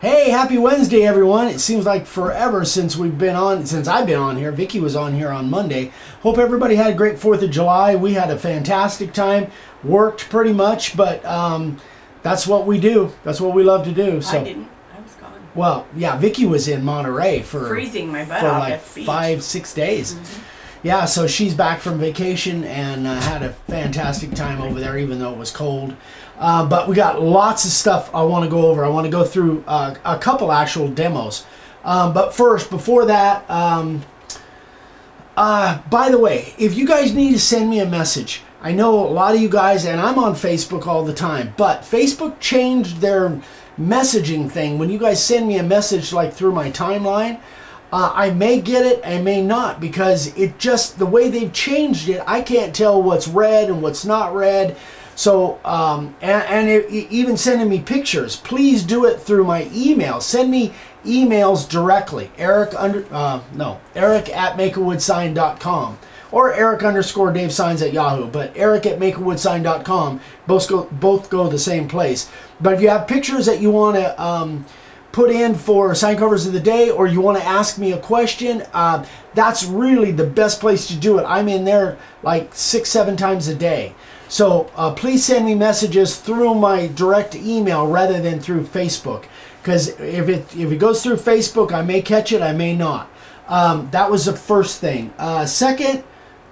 Hey, happy Wednesday, everyone. It seems like forever since I've been on here. Vicky was on here on Monday. Hope everybody had a great 4th of July. We had a fantastic time. Worked pretty much, but that's what we do. That's what we love to do. So I didn't. I was gone. Well, yeah, Vicky was in Monterey for freezing my butt for off like at the beach. 5-6 days. Yeah, so she's back from vacation and had a fantastic time over there, even though it was cold. But we got lots of stuff I want to go over. I want to go through a couple actual demos. But first, before that, by the way, if you guys need to send me a message, I know a lot of you guys, and I'm on Facebook all the time, but Facebook changed their messaging thing. When you guys send me a message like through my timeline, I may get it, I may not, because it just, the way they've changed it, I can't tell what's read and what's not read. So, even sending me pictures, please do it through my email. Send me emails directly. Eric at makeawoodsign.com or Eric_DaveSigns@Yahoo. But Eric at makeawoodsign.com, both go the same place. But if you have pictures that you want to put in for sign covers of the day, or you want to ask me a question, that's really the best place to do it. I'm in there like 6-7 times a day. So please send me messages through my direct email rather than through Facebook, because if it goes through Facebook, I may catch it, I may not. That was the first thing. Second,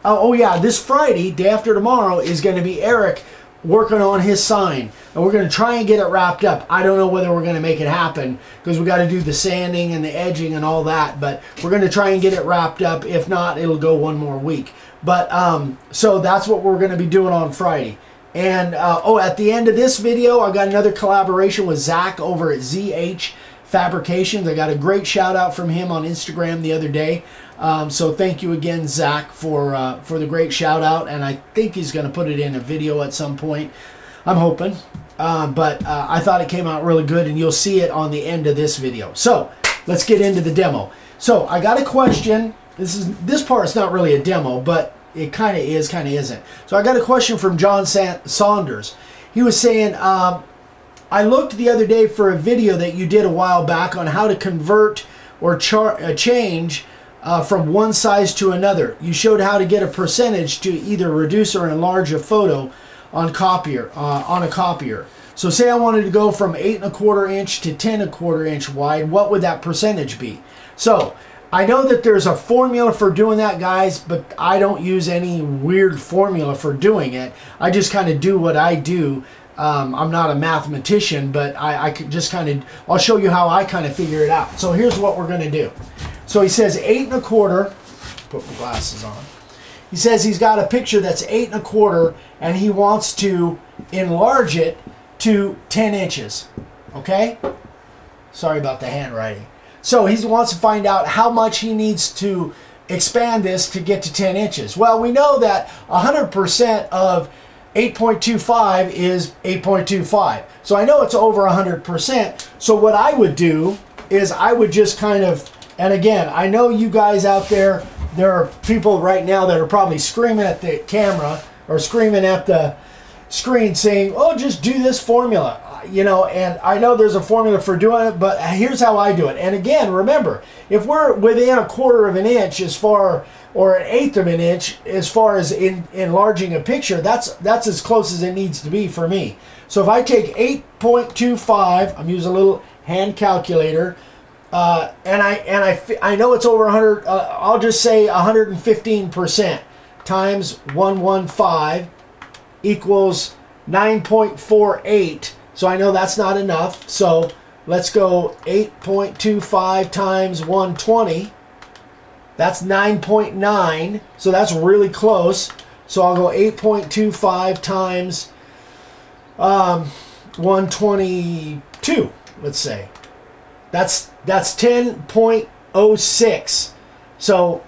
oh yeah, this Friday, day after tomorrow, is going to be Eric working on his sign, and we're going to try and get it wrapped up. I don't know whether we're going to make it happen, because we got to do the sanding and the edging and all that, but we're going to try and get it wrapped up. If not, it'll go one more week. But so that's what we're going to be doing on Friday. And at the end of this video, I got another collaboration with Zach over at ZH Fabrications. I got a great shout out from him on Instagram the other day. So thank you again, Zach, for the great shout out. And I think he's going to put it in a video at some point. I'm hoping. But I thought it came out really good, and you'll see it on the end of this video. So let's get into the demo. So I got a question. This part's not really a demo, but it kind of is, kind of isn't. So I got a question from John Saunders. He was saying, I looked the other day for a video that you did a while back on how to convert or change from one size to another. You showed how to get a percentage to either reduce or enlarge a photo on a copier. So say I wanted to go from 8¼ inch to 10¼ inch wide, what would that percentage be? So I know that there's a formula for doing that, guys, but I don't use any weird formula for doing it. I just kind of do what I do. I'm not a mathematician, but I could just kind of, I'll show you how I kind of figure it out. So here's what we're going to do. So he says 8¼ put my glasses on. He says he's got a picture that's 8¼ and he wants to enlarge it to 10 inches. Okay? Sorry about the handwriting. So he wants to find out how much he needs to expand this to get to 10 inches. Well, we know that 100% of 8.25 is 8.25. So I know it's over 100%. So what I would do is I would just kind of, and again, I know you guys out there are people right now that are probably screaming at the camera or screaming at the screen saying, oh, just do this formula. You know, and I know there's a formula for doing it, but here's how I do it. And again, remember, if we're within 1/4 inch as far, or 1/8 of an inch as far as enlarging a picture, that's as close as it needs to be for me. So if I take 8.25, I'm using a little hand calculator, and I know it's over 100. I'll just say 115% times 115 equals 9.48. So I know that's not enough. So let's go 8.25 times 120. That's 9.9. So that's really close. So I'll go 8.25 times 122, let's say. That's 10.06. So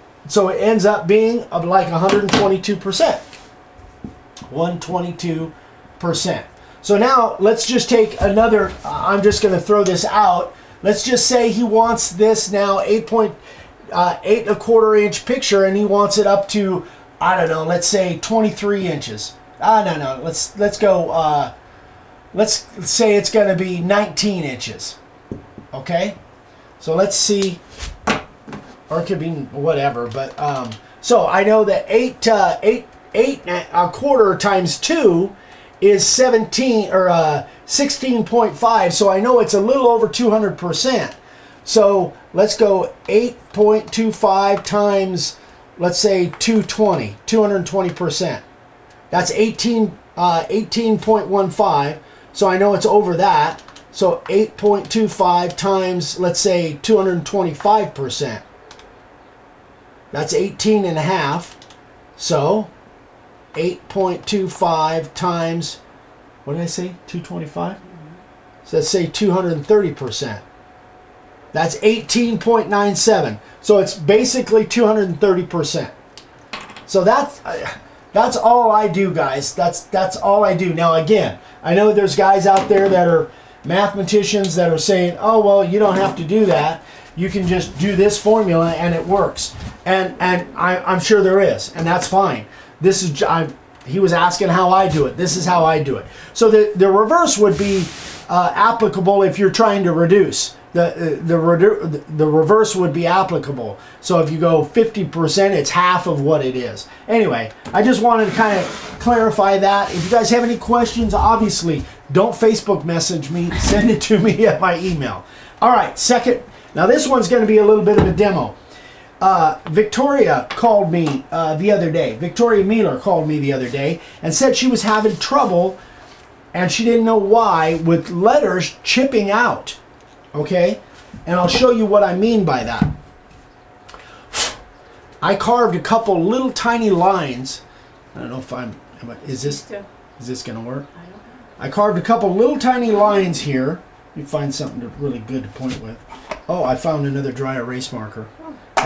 it ends up being like 122%. 122%. So now let's just take another, I'm just going to throw this out. Let's just say he wants this now 8.25 inch picture, and he wants it up to, I don't know, let's say 23 inches. No, let's go, let's say it's going to be 19 inches. Okay, so let's see, or it could be whatever, but so I know that 8 1/4 times 2 is 17 or 16.5, so I know it's a little over 200%. So let's go 8.25 times, let's say 220%. That's 18.15, so I know it's over that. So 8.25 times, let's say 225%. That's 18.5. So 8.25 times, what did I say? 225? So let's say 230%. That's 18.97. So it's basically 230%. So that's all I do, guys. That's all I do. Now again, I know there's guys out there that are mathematicians that are saying, oh well, you don't have to do that. You can just do this formula and it works. And I'm sure there is, and that's fine. This is he was asking how I do it. This is how I do it. So the reverse would be applicable if you're trying to reduce. The reverse would be applicable. So if you go 50%, it's half of what it is. Anyway, I just wanted to kind of clarify that. If you guys have any questions, obviously, don't Facebook message me. Send it to me at my email. All right, second. Now this one's going to be a little bit of a demo. Victoria called me the other day. Victoria Mealer called me the other day and said she was having trouble, and she didn't know why, with letters chipping out. Okay, and I'll show you what I mean by that. I carved a couple little tiny lines. I don't know if is this gonna work? I don't know. I carved a couple little tiny lines here. Let me find something really good to point with. Oh, I found another dry erase marker.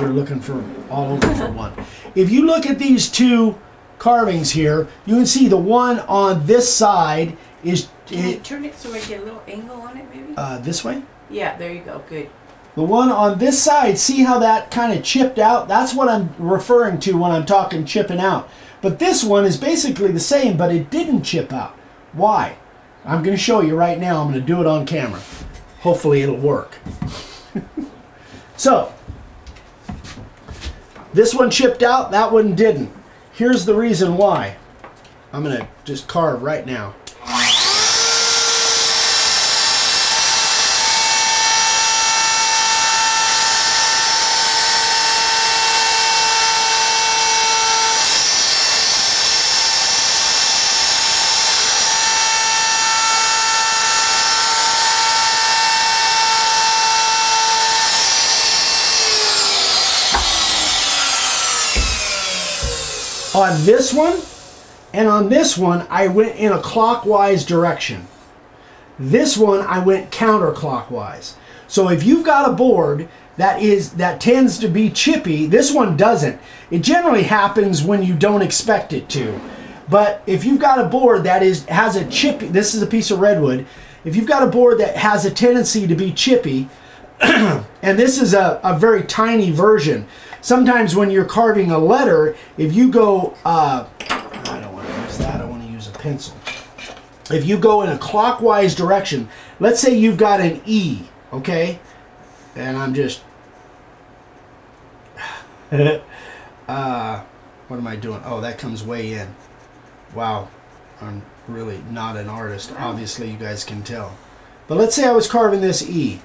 We're looking for all over for one. If you look at these two carvings here, you can see the one on this side is. Can you turn it so I get a little angle on it, maybe? This way? Yeah, there you go. Good. The one on this side, see how that kind of chipped out? That's what I'm referring to when I'm talking chipping out. But this one is basically the same, but it didn't chip out. Why? I'm going to show you right now. I'm going to do it on camera. Hopefully it'll work. So, this one chipped out, that one didn't. Here's the reason why. I'm going to just carve right now. On this one and on this one, I went in a clockwise direction. This one, I went counterclockwise. So if you've got a board that tends to be chippy, this one doesn't. It generally happens when you don't expect it to. But if you've got a board that has a chippy, this is a piece of redwood. If you've got a board that has a tendency to be chippy, and this is a very tiny version. Sometimes when you're carving a letter, if you go, I don't want to use that, I want to use a pencil. If you go in a clockwise direction, let's say you've got an E, okay? And I'm just, what am I doing? Oh, that comes way in. Wow, I'm really not an artist. Obviously, you guys can tell. But let's say I was carving this E.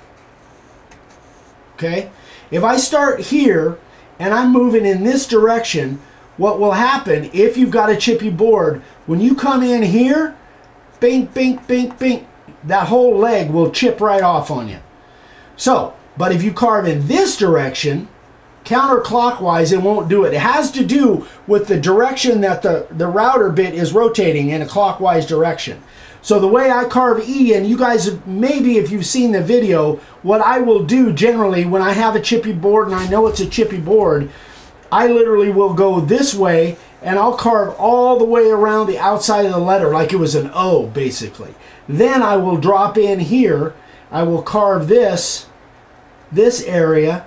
Okay? If I start here and I'm moving in this direction, what will happen if you've got a chippy board, when you come in here, bing, bing, bing, bing, that whole leg will chip right off on you. So, but if you carve in this direction, counterclockwise, it won't do it. It has to do with the direction that the router bit is rotating in a clockwise direction. So the way I carve E, and you guys, maybe if you've seen the video, what I will do generally when I have a chippy board and I know it's a chippy board, I literally will go this way and I'll carve all the way around the outside of the letter like it was an O, basically. Then I will drop in here, I will carve this area,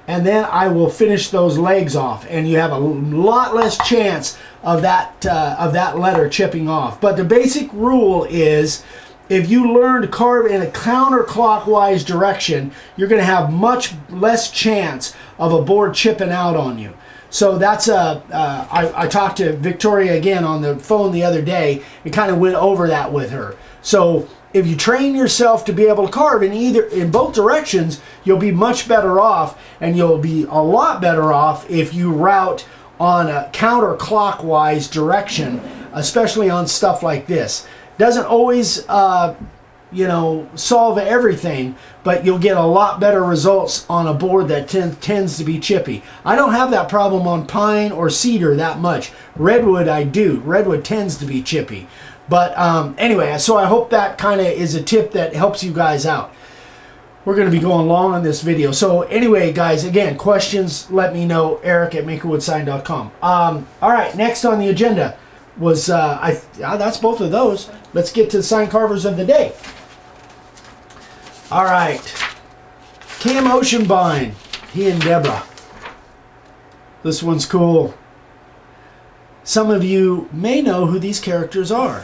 and then I will finish those legs off, and you have a lot less chance of that letter chipping off. But the basic rule is if you learn to carve in a counterclockwise direction, you're going to have much less chance of a board chipping out on you. So that's I talked to Victoria again on the phone the other day and kind of went over that with her. So if you train yourself to be able to carve in both directions, you'll be much better off, and you'll be a lot better off if you route on a counterclockwise direction, especially on stuff like this. Doesn't always you know, solve everything, but you'll get a lot better results on a board that tends to be chippy. I don't have that problem on pine or cedar that much. Redwood I do. Redwood tends to be chippy. But anyway, so I hope that kind of is a tip that helps you guys out. We're going to be going long on this video. So anyway, guys, again, questions, let me know. Eric@makerwoodsign.com. All right, next on the agenda was, that's both of those. Let's get to the sign carvers of the day. All right. Cam Oceanbine, he and Deborah. This one's cool. Some of you may know who these characters are.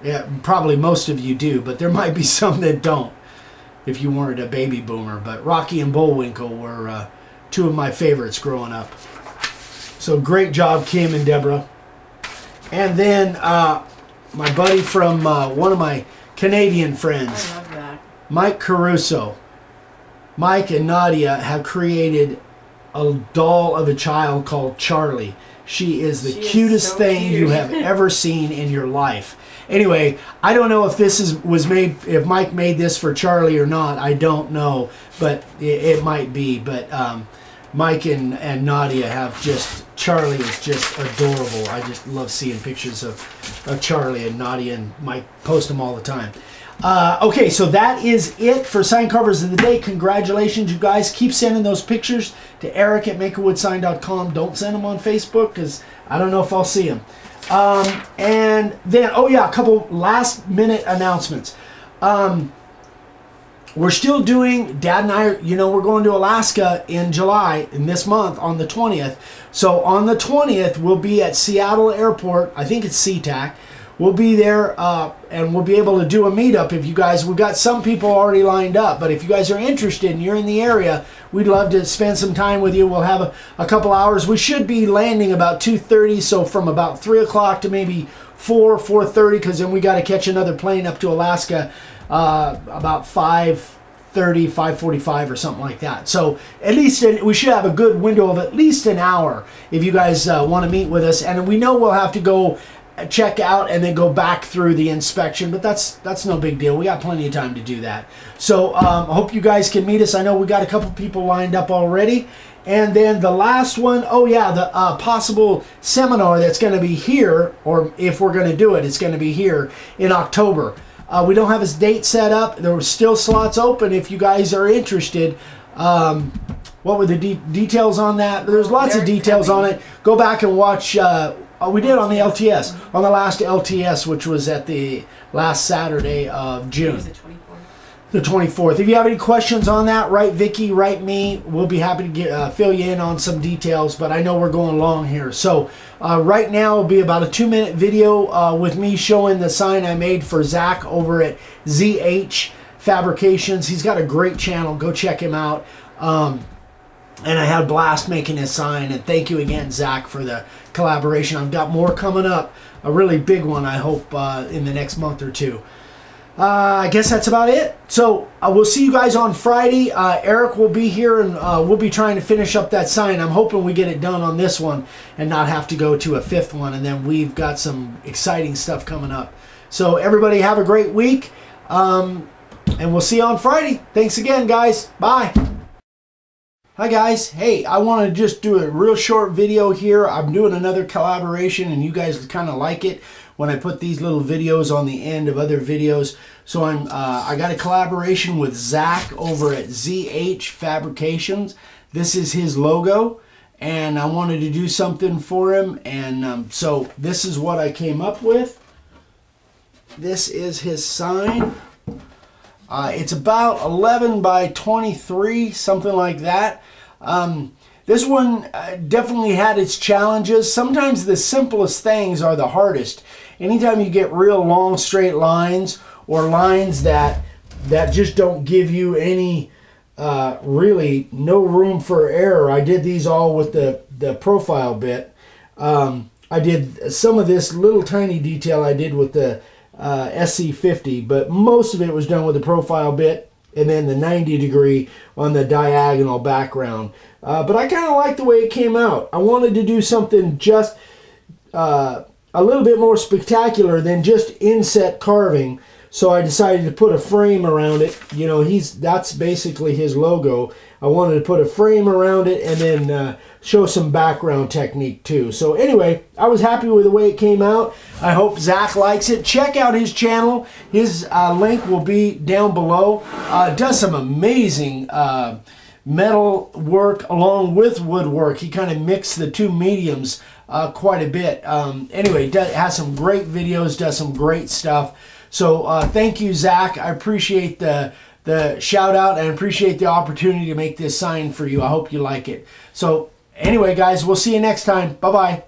Yeah, probably most of you do, but there might be some that don't, if you weren't a baby boomer. But Rocky and Bullwinkle were two of my favorites growing up. So great job, Kim and Deborah. And then my buddy from one of my Canadian friends, I love that. Mike Caruso. Mike and Nadia have created a doll of a child called Charlie. She is the cutest thing you have ever seen in your life. Anyway, I don't know if this was made, if Mike made this for Charlie or not. I don't know, but it might be. But Mike and Nadia have just, Charlie is just adorable. I just love seeing pictures of Charlie, and Nadia and Mike post them all the time. Okay, so that is it for sign carvers of the day. Congratulations, you guys. Keep sending those pictures to Eric@makerwoodsign.com. Don't send them on Facebook, because I don't know if I'll see them. And then, oh yeah, a couple last minute announcements. We're still doing, Dad and I, you know, we're going to Alaska in July, in this month, on the 20th. So on the 20th, we'll be at Seattle Airport. I think it's SeaTac. We'll be there, and we'll be able to do a meetup if you guys, we've got some people already lined up, but if you guys are interested and you're in the area, we'd love to spend some time with you. We'll have a couple hours. We should be landing about 2:30, so from about 3 o'clock to maybe 4:30, because then we got to catch another plane up to Alaska about 5:30, 5:45 or something like that. So at least we should have a good window of at least an hour if you guys want to meet with us. And we know we'll have to go check out and then go back through the inspection, but that's no big deal. We got plenty of time to do that. So I hope you guys can meet us. I know we got a couple people lined up already. And then the last one, oh yeah, the possible seminar that's going to be here, or if we're going to do it, it's going to be here in October. We don't have a date set up. There were still slots open if you guys are interested. What were the details on that? There's lots of details on it. Go back and watch. We did on the LTS, on the last LTS, which was at the last Saturday of June. The 24th. If you have any questions on that, write Vicky, write me. We'll be happy to fill you in on some details, but I know we're going long here. So right now will be about a 2-minute video with me showing the sign I made for Zach over at ZH Fabrications. He's got a great channel. Go check him out. And I had a blast making his sign. And thank you again, Zach, for the collaboration. I've got more coming up. A really big one, I hope, in the next month or two. I guess that's about it. So we'll see you guys on Friday. Eric will be here, and we'll be trying to finish up that sign. I'm hoping we get it done on this one and not have to go to a 5th one. And then we've got some exciting stuff coming up. So everybody have a great week. And we'll see you on Friday. Thanks again, guys. Bye. Hi guys, hey, I want to just do a real short video here. I'm doing another collaboration and you guys kind of like it when I put these little videos on the end of other videos. So I got a collaboration with Zach over at ZH Fabrications. This is his logo and I wanted to do something for him, and so this is what I came up with. This is his sign. It's about 11 by 23, something like that. This one definitely had its challenges. Sometimes the simplest things are the hardest. Anytime you get real long straight lines, or lines that just don't give you any really no room for error. I did these all with the profile bit. I did some of this little tiny detail I did with the SC50, but most of it was done with the profile bit and then the 90 degree on the diagonal background. But I kind of like the way it came out. I wanted to do something just a little bit more spectacular than just inset carving, so I decided to put a frame around it. You know, that's basically his logo. I wanted to put a frame around it and then show some background technique too. So anyway, I was happy with the way it came out. I hope Zach likes it. Check out his channel. His link will be down below. Does some amazing metal work along with woodwork. He kind of mixed the two mediums quite a bit. Anyway, has some great videos, does some great stuff. So thank you, Zach. I appreciate the shout out and appreciate the opportunity to make this sign for you. I hope you like it. So anyway, guys, we'll see you next time. Bye-bye.